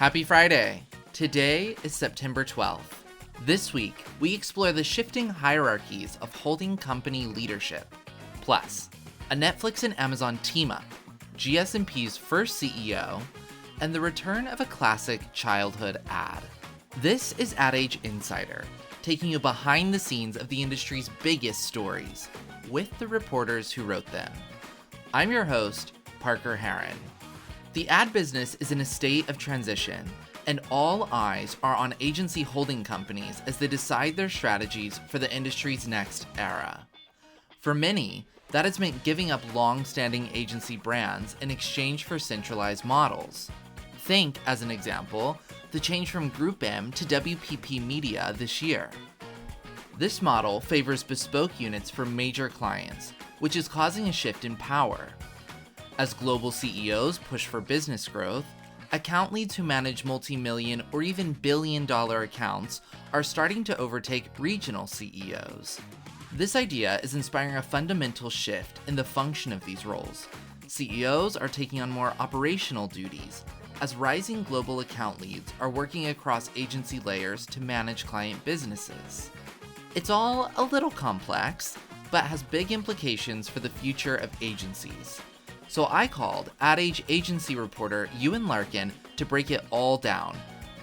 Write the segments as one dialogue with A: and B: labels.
A: Happy Friday! Today is September 12th. This week, we explore the shifting hierarchies of holding company leadership. Plus, a Netflix and Amazon team-up, GS&P's first CEO, and the return of a classic childhood ad. This is Ad Age Insider, taking you behind the scenes of the industry's biggest stories, with the reporters who wrote them. I'm your host, Parker Herron. The ad business is in a state of transition, and all eyes are on agency holding companies as they decide their strategies for the industry's next era. For many, that has meant giving up long-standing agency brands in exchange for centralized models. Think, as an example, the change from Group M to WPP Media this year. This model favors bespoke units for major clients, which is causing a shift in power. As global CEOs push for business growth, account leads who manage multi-million or even billion-dollar accounts are starting to overtake regional CEOs. This idea is inspiring a fundamental shift in the function of these roles. CEOs are taking on more operational duties, as rising global account leads are working across agency layers to manage client businesses. It's all a little complex, but has big implications for the future of agencies. So I called Ad Age agency reporter Ewan Larkin to break it all down,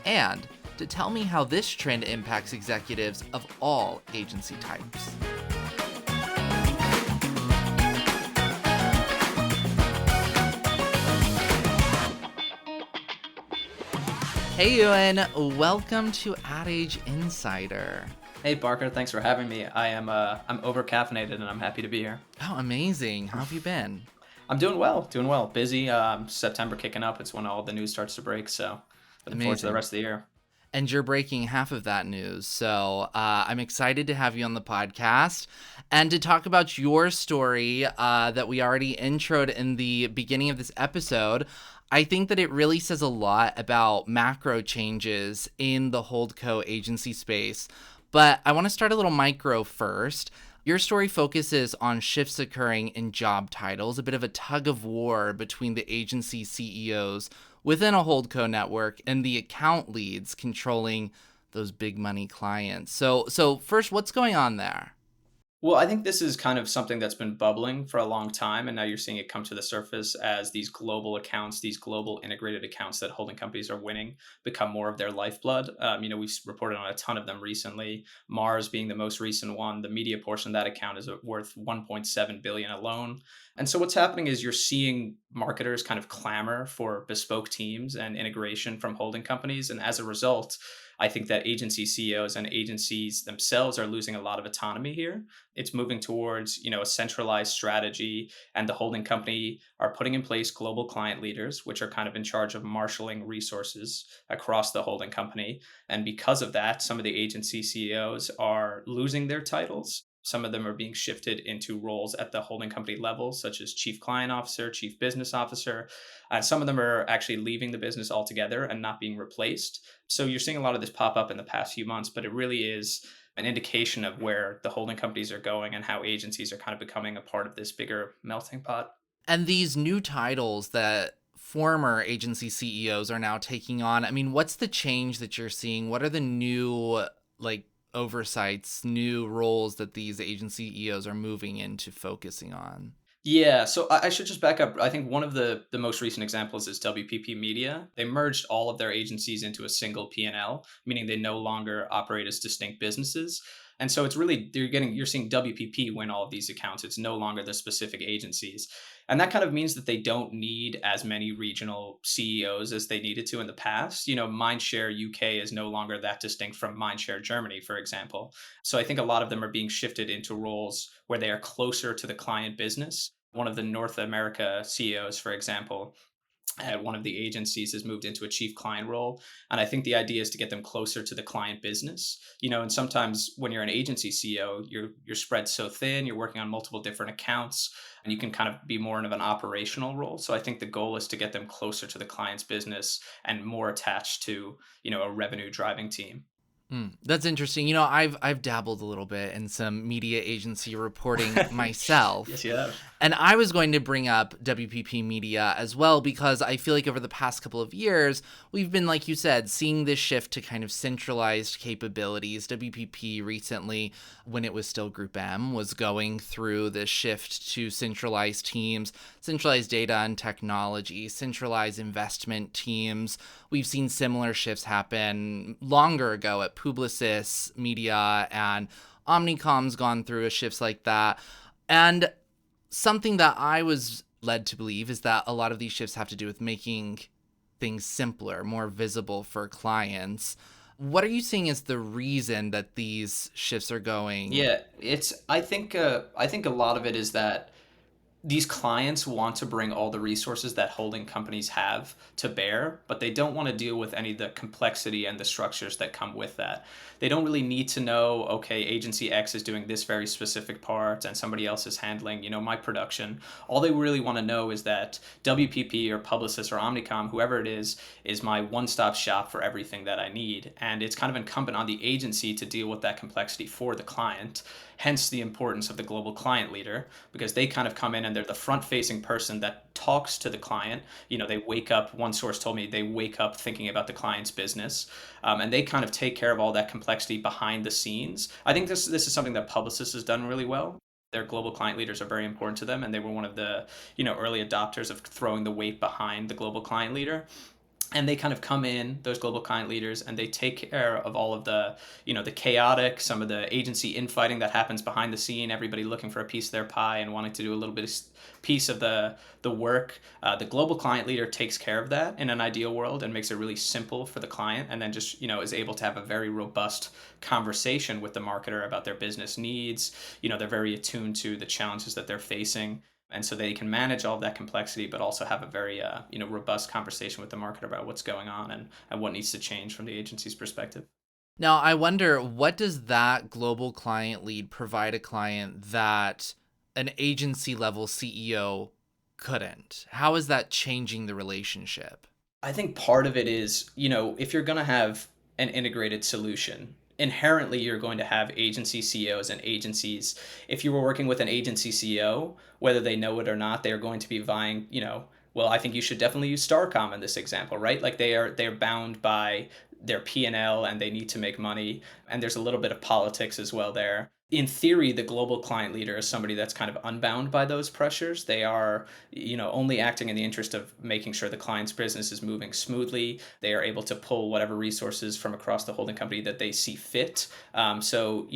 A: and to tell me how this trend impacts executives of all agency types. Hey Ewan, welcome to Ad Age Insider.
B: Hey Parker, thanks for having me. I'm over-caffeinated and I'm happy to be here.
A: Oh, amazing. How have you been?
B: I'm doing well. Busy. September kicking up. It's when all the news starts to break. So looking forward to the rest of the year.
A: And you're breaking half of that news. So I'm excited to have you on the podcast and to talk about your story that we already introed in the beginning of this episode. I think that it really says a lot about macro changes in the holdco agency space. But I want to start a little micro first. Your story focuses on shifts occurring in job titles, a bit of a tug of war between the agency CEOs within a holdco network and the account leads controlling those big money clients. So first, what's going on there?
B: Well, I think this is kind of something that's been bubbling for a long time, and now you're seeing it come to the surface as these global accounts, these global integrated accounts that holding companies are winning, become more of their lifeblood. We've reported on a ton of them recently. Mars being the most recent one. The media portion of that account is worth 1.7 billion alone. And so what's happening is you're seeing marketers kind of clamor for bespoke teams and integration from holding companies, and as a result, I think that agency CEOs and agencies themselves are losing a lot of autonomy here. It's moving towards, a centralized strategy, and the holding company are putting in place global client leaders, which are kind of in charge of marshaling resources across the holding company. And because of that, some of the agency CEOs are losing their titles. Some of them are being shifted into roles at the holding company level, such as chief client officer, chief business officer. Some of them are actually leaving the business altogether and not being replaced. So you're seeing a lot of this pop up in the past few months, but it really is an indication of where the holding companies are going and how agencies are kind of becoming a part of this bigger melting pot.
A: And these new titles that former agency CEOs are now taking on, what's the change that you're seeing? What are the new, oversights, new roles that these agency CEOs are moving into focusing on?
B: Yeah, so I should just back up. I think one of the most recent examples is WPP Media. They merged all of their agencies into a single P&L, meaning they no longer operate as distinct businesses. And so it's really, you're seeing WPP win all of these accounts. It's no longer the specific agencies. And that kind of means that they don't need as many regional CEOs as they needed to in the past. Mindshare UK is no longer that distinct from Mindshare Germany, for example. So I think a lot of them are being shifted into roles where they are closer to the client business. One of the North America CEOs, for example, at one of the agencies has moved into a chief client role. And I think the idea is to get them closer to the client business. And sometimes when you're an agency CEO, you're spread so thin, you're working on multiple different accounts, and you can kind of be more of an operational role. So I think the goal is to get them closer to the client's business and more attached to, a revenue driving team.
A: That's interesting. I've dabbled a little bit in some media agency reporting myself.
B: Yes, you have.
A: And I was going to bring up WPP Media as well because I feel like over the past couple of years, we've been, like you said, seeing this shift to kind of centralized capabilities. WPP recently, when it was still Group M, was going through this shift to centralized teams, centralized data and technology, centralized investment teams. We've seen similar shifts happen longer ago at Publicis Media, and Omnicom's gone through a shifts like that. And something that I was led to believe is that a lot of these shifts have to do with making things simpler, more visible for clients. What are you seeing as the reason that these shifts are going?
B: Yeah, it's I think a lot of it is that these clients want to bring all the resources that holding companies have to bear, but they don't want to deal with any of the complexity and the structures that come with that. They don't really need to know, okay, agency X is doing this very specific part and somebody else is handling, my production. All they really want to know is that WPP or Publicis or Omnicom, whoever it is my one-stop shop for everything that I need. And it's kind of incumbent on the agency to deal with that complexity for the client. Hence the importance of the global client leader, because they kind of come in and they're the front facing person that talks to the client. They wake up, one source told me they wake up thinking about the client's business, and they kind of take care of all that complexity behind the scenes. I think this is something that Publicis has done really well. Their global client leaders are very important to them, and they were one of the early adopters of throwing the weight behind the global client leader. And they kind of come in, those global client leaders, and they take care of all of the the chaotic, some of the agency infighting that happens behind the scene, everybody looking for a piece of their pie and wanting to do a little bit of piece of the work. The global client leader takes care of that in an ideal world and makes it really simple for the client, and then just is able to have a very robust conversation with the marketer about their business needs. They're very attuned to the challenges that they're facing, and so they can manage all of that complexity but also have a very robust conversation with the marketer about what's going on and what needs to change from the agency's perspective.
A: Now, I wonder, what does that global client lead provide a client that an agency level CEO couldn't? How is that changing the relationship?
B: I think part of it is, if you're going to have an integrated solution, inherently you're going to have agency CEOs and agencies. If you were working with an agency CEO, whether they know it or not, they're going to be vying, well, I think you should definitely use Starcom in this example, right? Like they're bound by their P&L and they need to make money, and there's a little bit of politics as well there. In theory, the global client leader is somebody that's kind of unbound by those pressures. They are, only acting in the interest of making sure the client's business is moving smoothly. They are able to pull whatever resources from across the holding company that they see fit. So,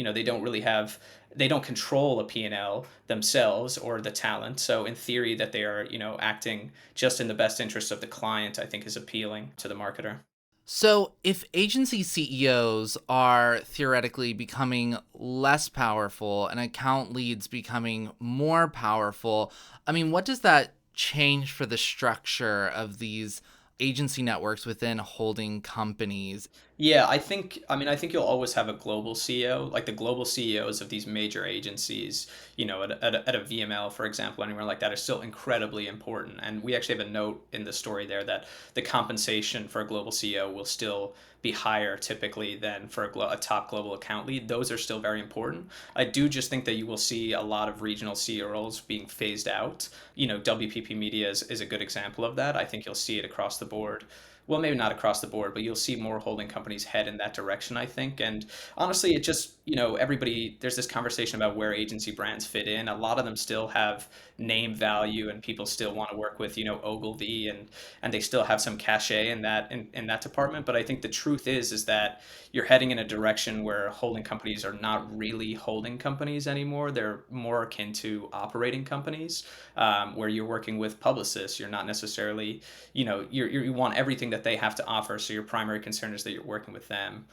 B: they don't control a P&L themselves or the talent. So in theory that they are, acting just in the best interest of the client, I think is appealing to the marketer.
A: So, if agency CEOs are theoretically becoming less powerful and account leads becoming more powerful, I mean, what does that change for the structure of these agency networks within holding companies?
B: Yeah, I think you'll always have a global CEO, like the global CEOs of these major agencies, at a VML, for example, anywhere like that, are still incredibly important. And we actually have a note in the story there that the compensation for a global CEO will still be higher typically than for a top global account lead. Those are still very important. I do just think that you will see a lot of regional CEO roles being phased out. WPP Media is a good example of that. I think you'll see it across the board. Well, maybe not across the board, but you'll see more holding companies head in that direction, I think. And honestly, it just, everybody, there's this conversation about where agency brands fit in. A lot of them still have name value and people still want to work with, Ogilvy, and they still have some cachet in that department. But I think the truth is that you're heading in a direction where holding companies are not really holding companies anymore. They're more akin to operating companies, where you're working with publicists. You're not necessarily, you want everything that they have to offer. So your primary concern is that you're working with them.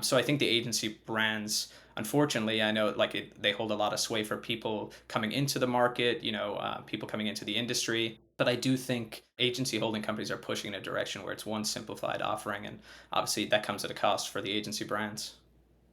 B: So I think the agency brands, unfortunately, I know they hold a lot of sway for people coming into the market, people coming into the industry. But I do think agency holding companies are pushing in a direction where it's one simplified offering, and obviously that comes at a cost for the agency brands.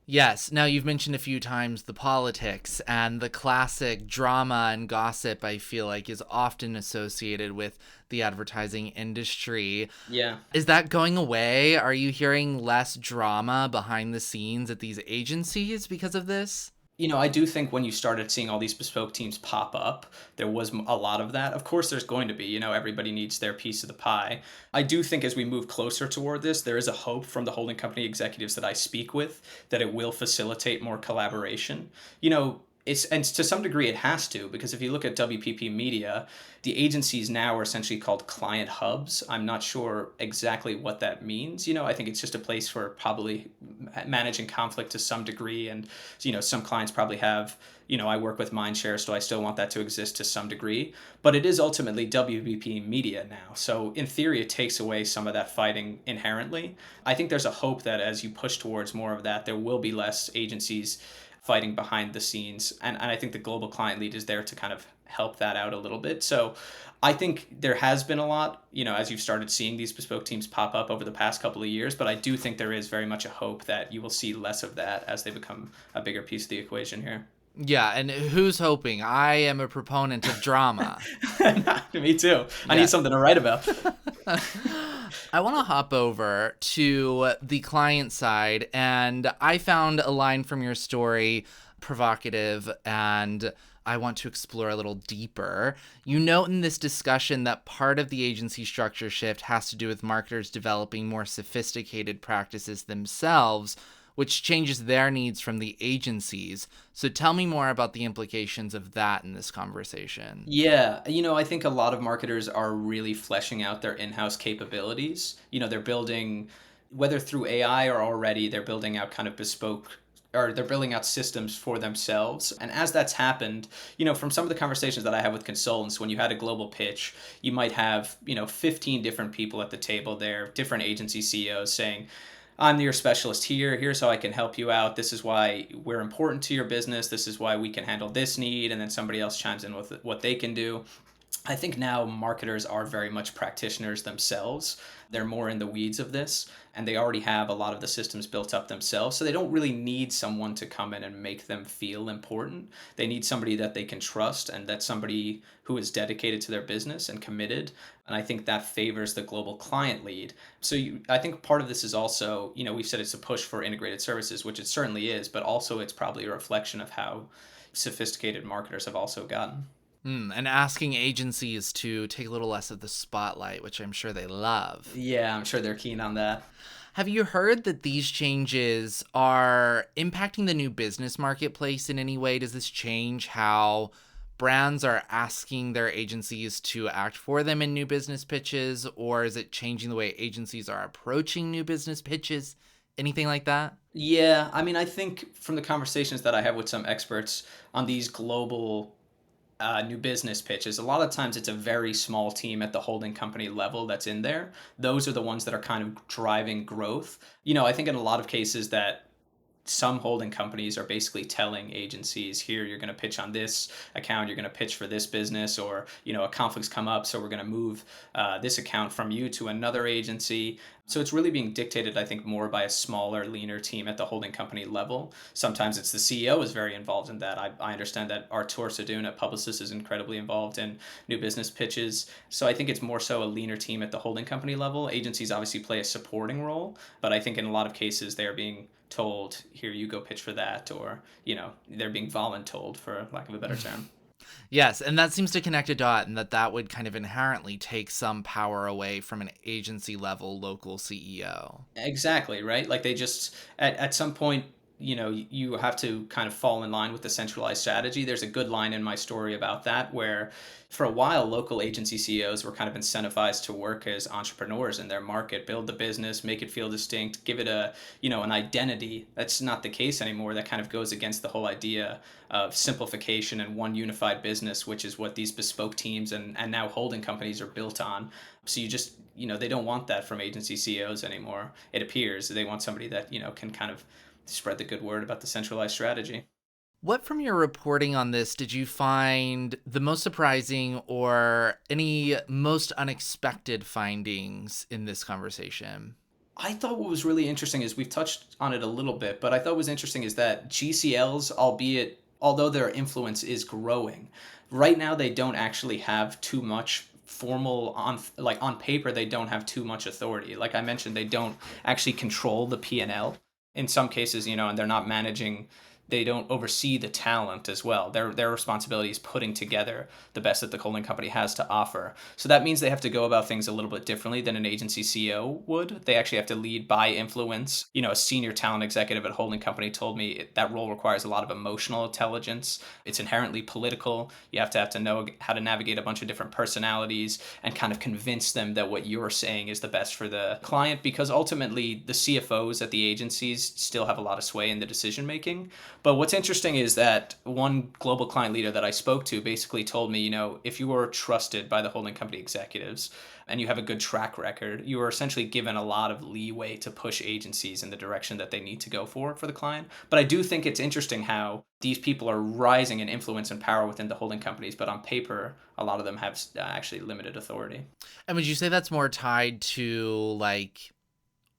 A: Yes. Now, you've mentioned a few times the politics, and the classic drama and gossip, I feel like, is often associated with the advertising industry.
B: Yeah.
A: Is that going away? Are you hearing less drama behind the scenes at these agencies because of this?
B: I do think when you started seeing all these bespoke teams pop up, there was a lot of that. Of course, there's going to be, everybody needs their piece of the pie. I do think as we move closer toward this, there is a hope from the holding company executives that I speak with that it will facilitate more collaboration. And to some degree it has to, because if you look at WPP Media, the agencies now are essentially called client hubs. I'm not sure exactly what that means. I think it's just a place for probably managing conflict to some degree. And, some clients probably have, I work with Mindshare, so I still want that to exist to some degree. But it is ultimately WPP Media now. So in theory, it takes away some of that fighting inherently. I think there's a hope that as you push towards more of that, there will be less agencies fighting behind the scenes. And I think the global client lead is there to kind of help that out a little bit. So I think there has been a lot, as you've started seeing these bespoke teams pop up over the past couple of years. But I do think there is very much a hope that you will see less of that as they become a bigger piece of the equation here.
A: Yeah, and who's hoping? I am a proponent of drama.
B: Me too. I
A: Yeah.
B: need something to write about.
A: I want to hop over to the client side, and I found a line from your story provocative, and I want to explore a little deeper. You note in this discussion that part of the agency structure shift has to do with marketers developing more sophisticated practices themselves, which changes their needs from the agencies. So tell me more about the implications of that in this conversation.
B: Yeah, I think a lot of marketers are really fleshing out their in-house capabilities. They're building, whether through AI or already, they're building out kind of bespoke, or they're building out systems for themselves. And as that's happened, from some of the conversations that I have with consultants, when you had a global pitch, you might have, 15 different people at the table there, different agency CEOs saying, I'm your specialist here. Here's how I can help you out. This is why we're important to your business. This is why we can handle this need. And then somebody else chimes in with what they can do. I think now marketers are very much practitioners themselves. They're more in the weeds of this, and they already have a lot of the systems built up themselves. So they don't really need someone to come in and make them feel important. They need somebody that they can trust, and that's somebody who is dedicated to their business and committed. And I think that favors the global client lead. So I think part of this is also, we've said it's a push for integrated services, which it certainly is, but also it's probably a reflection of how sophisticated marketers have also gotten.
A: And asking agencies to take a little less of the spotlight, which I'm sure they love.
B: Yeah, I'm sure they're keen on that.
A: Have you heard that these changes are impacting the new business marketplace in any way? Does this change how brands are asking their agencies to act for them in new business pitches, or is it changing the way agencies are approaching new business pitches? Anything like that?
B: Yeah, I mean, I think from the conversations that I have with some experts on these global new business pitches, a lot of times it's a very small team at the holding company level that's in there. Those are the ones that are kind of driving growth. I think in a lot of cases that some holding companies are basically telling agencies, here, you're going to pitch on this account, you're going to pitch for this business, or a conflict's come up, so we're going to move this account from you to another agency. So it's really being dictated, I think, more by a smaller, leaner team at the holding company level. Sometimes it's the CEO is very involved in that. I understand that Artur Sadoun at Publicis is incredibly involved in new business pitches. So I think it's more so a leaner team at the holding company level. Agencies obviously play a supporting role, but I think in a lot of cases they're being told, here, you go pitch for that, or they're being voluntold, for lack of a better term.
A: Yes, and that seems to connect a dot, and that would kind of inherently take some power away from an agency level local CEO.
B: Exactly, right? Like they just at some point, you have to kind of fall in line with the centralized strategy. There's a good line in my story about that where for a while local agency CEOs were kind of incentivized to work as entrepreneurs in their market, build the business, make it feel distinct, give it an identity. That's not the case anymore. That kind of goes against the whole idea of simplification and one unified business, which is what these bespoke teams and now holding companies are built on. So you just, they don't want that from agency CEOs anymore. It appears they want somebody that, can kind of spread the good word about the centralized strategy.
A: What from your reporting on this did you find the most surprising or any most unexpected findings in this conversation?
B: I thought what was really interesting is we've touched on it a little bit, but I thought what was interesting is that GCLs, although their influence is growing, right now they don't actually have too much formal on paper they don't have too much authority. Like I mentioned, they don't actually control the P&L in some cases, and they're not managing. They don't oversee the talent as well. Their responsibility is putting together the best that the holding company has to offer. So that means they have to go about things a little bit differently than an agency CEO would. They actually have to lead by influence. A senior talent executive at a holding company told me that role requires a lot of emotional intelligence. It's inherently political. You have to know how to navigate a bunch of different personalities and kind of convince them that what you're saying is the best for the client, because ultimately the CFOs at the agencies still have a lot of sway in the decision making. But what's interesting is that one global client leader that I spoke to basically told me, if you are trusted by the holding company executives and you have a good track record, you are essentially given a lot of leeway to push agencies in the direction that they need to go for the client. But I do think it's interesting how these people are rising in influence and power within the holding companies, but on paper, a lot of them have actually limited authority.
A: And would you say that's more tied to like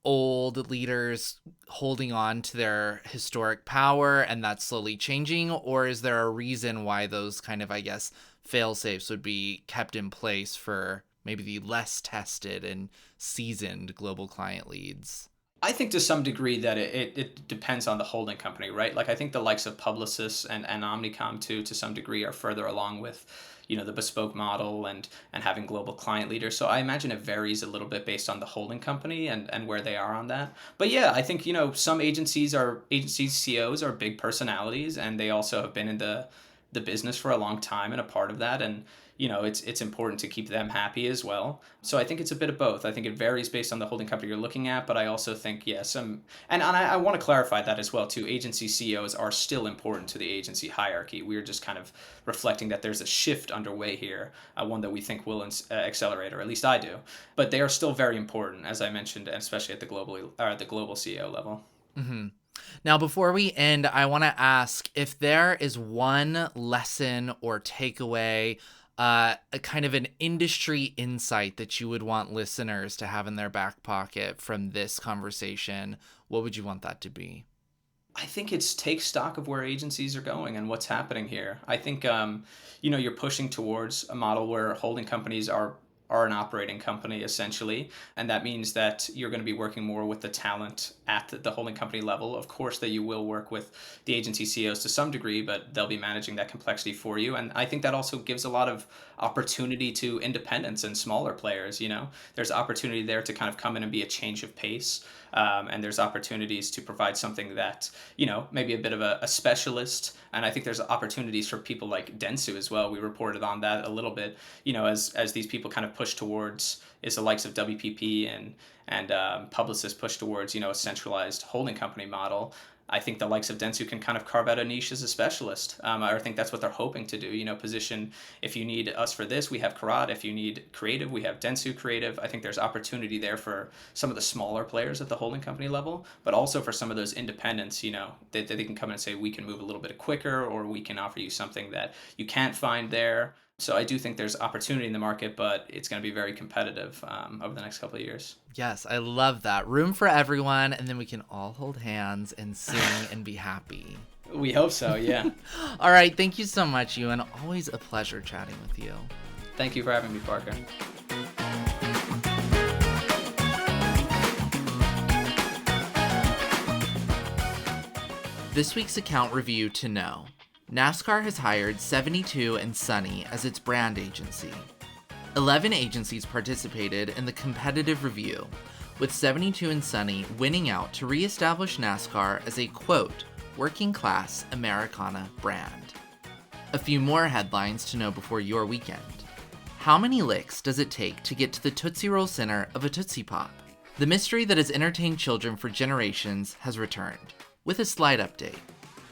A: old leaders holding on to their historic power and that's slowly changing? Or is there a reason why those kind of, I guess, fail safes would be kept in place for maybe the less tested and seasoned global client leads?
B: I think to some degree that it depends on the holding company, right? Like I think the likes of Publicis and Omnicom too, to some degree, are further along with, the bespoke model and having global client leaders. So I imagine it varies a little bit based on the holding company and where they are on that. But yeah, I think, some agencies CEOs are big personalities, and they also have been in the business for a long time and a part of that. And it's important to keep them happy as well. So I think it's a bit of both. I think it varies based on the holding company you're looking at, but I also think, and I want to clarify that as well too. Agency CEOs are still important to the agency hierarchy. We're just kind of reflecting that there's a shift underway here, one that we think will accelerate, or at least I do. But they are still very important, as I mentioned, especially at the global CEO level.
A: Mm-hmm. Now, before we end, I want to ask if there is one lesson or takeaway, a kind of an industry insight that you would want listeners to have in their back pocket from this conversation. What would you want that to be?
B: I think it's take stock of where agencies are going and what's happening here. I think, you're pushing towards a model where holding companies are an operating company essentially, and that means that you're going to be working more with the talent at the holding company level. Of course that you will work with the agency CEOs to some degree, but they'll be managing that complexity for you. And I think that also gives a lot of opportunity to independents and smaller players. There's opportunity there to kind of come in and be a change of pace. And there's opportunities to provide something that, maybe a bit of a specialist. And I think there's opportunities for people like Dentsu as well. We reported on that a little bit, as these people kind of push towards, is the likes of WPP and Publicis push towards, a centralized holding company model. I think the likes of Dentsu can kind of carve out a niche as a specialist. I think that's what they're hoping to do. Position, if you need us for this, we have Karat. If you need creative, we have Dentsu Creative. I think there's opportunity there for some of the smaller players at the holding company level, but also for some of those independents, that they can come in and say, we can move a little bit quicker, or we can offer you something that you can't find there. So I do think there's opportunity in the market, but it's going to be very competitive over the next couple of years.
A: Yes, I love that. Room for everyone, and then we can all hold hands and sing and be happy.
B: We hope so, yeah.
A: All right, thank you so much, Ewan. Always a pleasure chatting with you.
B: Thank you for having me, Parker.
A: This week's account review to know. NASCAR has hired 72 and Sunny as its brand agency. 11 agencies participated in the competitive review, with 72 and Sunny winning out to reestablish NASCAR as a, quote, working-class Americana brand. A few more headlines to know before your weekend. How many licks does it take to get to the Tootsie Roll center of a Tootsie Pop? The mystery that has entertained children for generations has returned, with a slight update.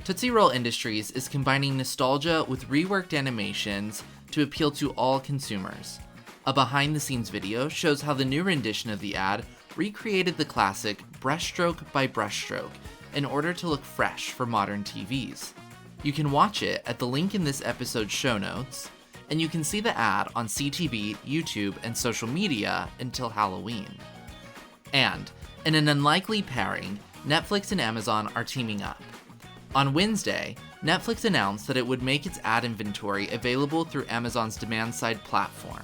A: Tootsie Roll Industries is combining nostalgia with reworked animations to appeal to all consumers. A behind-the-scenes video shows how the new rendition of the ad recreated the classic brushstroke by brushstroke in order to look fresh for modern TVs. You can watch it at the link in this episode's show notes, and you can see the ad on CTV, YouTube, and social media until Halloween. And In an unlikely pairing, Netflix and Amazon are teaming up. On Wednesday, Netflix announced that it would make its ad inventory available through Amazon's demand-side platform.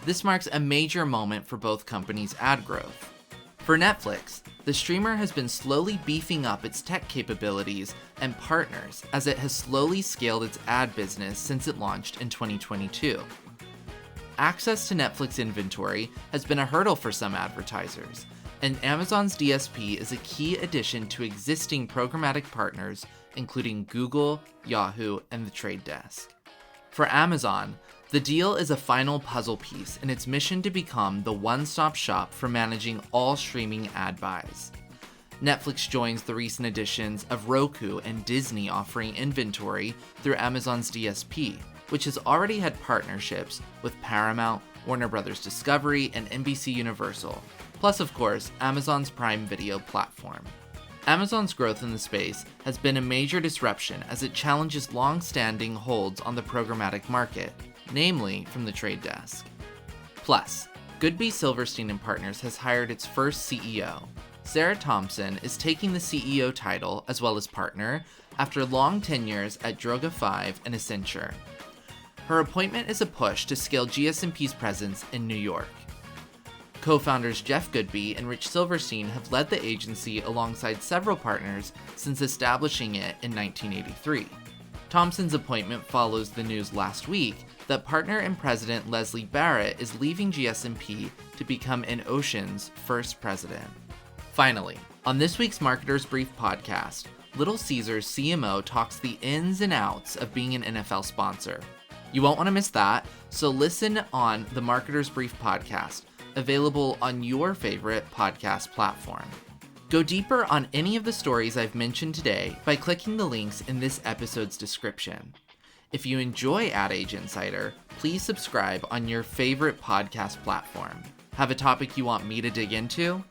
A: This marks a major moment for both companies' ad growth. For Netflix, the streamer has been slowly beefing up its tech capabilities and partners as it has slowly scaled its ad business since it launched in 2022. Access to Netflix inventory has been a hurdle for some advertisers, and Amazon's DSP is a key addition to existing programmatic partners, including Google, Yahoo, and The Trade Desk. For Amazon, the deal is a final puzzle piece in its mission to become the one-stop shop for managing all streaming ad buys. Netflix joins the recent additions of Roku and Disney offering inventory through Amazon's DSP, which has already had partnerships with Paramount, Warner Bros. Discovery, and NBC Universal, plus of course, Amazon's Prime Video platform. Amazon's growth in the space has been a major disruption as it challenges long-standing holds on the programmatic market, namely from The Trade Desk. Plus, Goodby Silverstein & Partners has hired its first CEO. Sarah Thompson is taking the CEO title as well as partner after long tenures at Droga5 and Accenture. Her appointment is a push to scale GSMP's presence in New York. Co-founders Jeff Goodby and Rich Silverstein have led the agency alongside several partners since establishing it in 1983. Thompson's appointment follows the news last week that partner and president Leslie Barrett is leaving GSMP to become InOcean's first president. Finally, on this week's Marketer's Brief podcast, Little Caesars CMO talks the ins and outs of being an NFL sponsor. You won't want to miss that, so listen on the Marketer's Brief podcast, available on your favorite podcast platform. Go deeper on any of the stories I've mentioned today by clicking the links in this episode's description. If you enjoy Ad Age Insider, please subscribe on your favorite podcast platform. Have a topic you want me to dig into?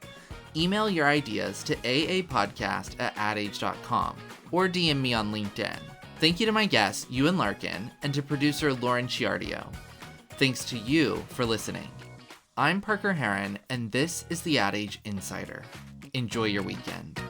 A: Email your ideas to aapodcast@adage.com or DM me on LinkedIn. Thank you to my guest, Ewan Larkin, and to producer Lauren Ciardio. Thanks to you for listening. I'm Parker Heron, and this is the Ad Age Insider. Enjoy your weekend.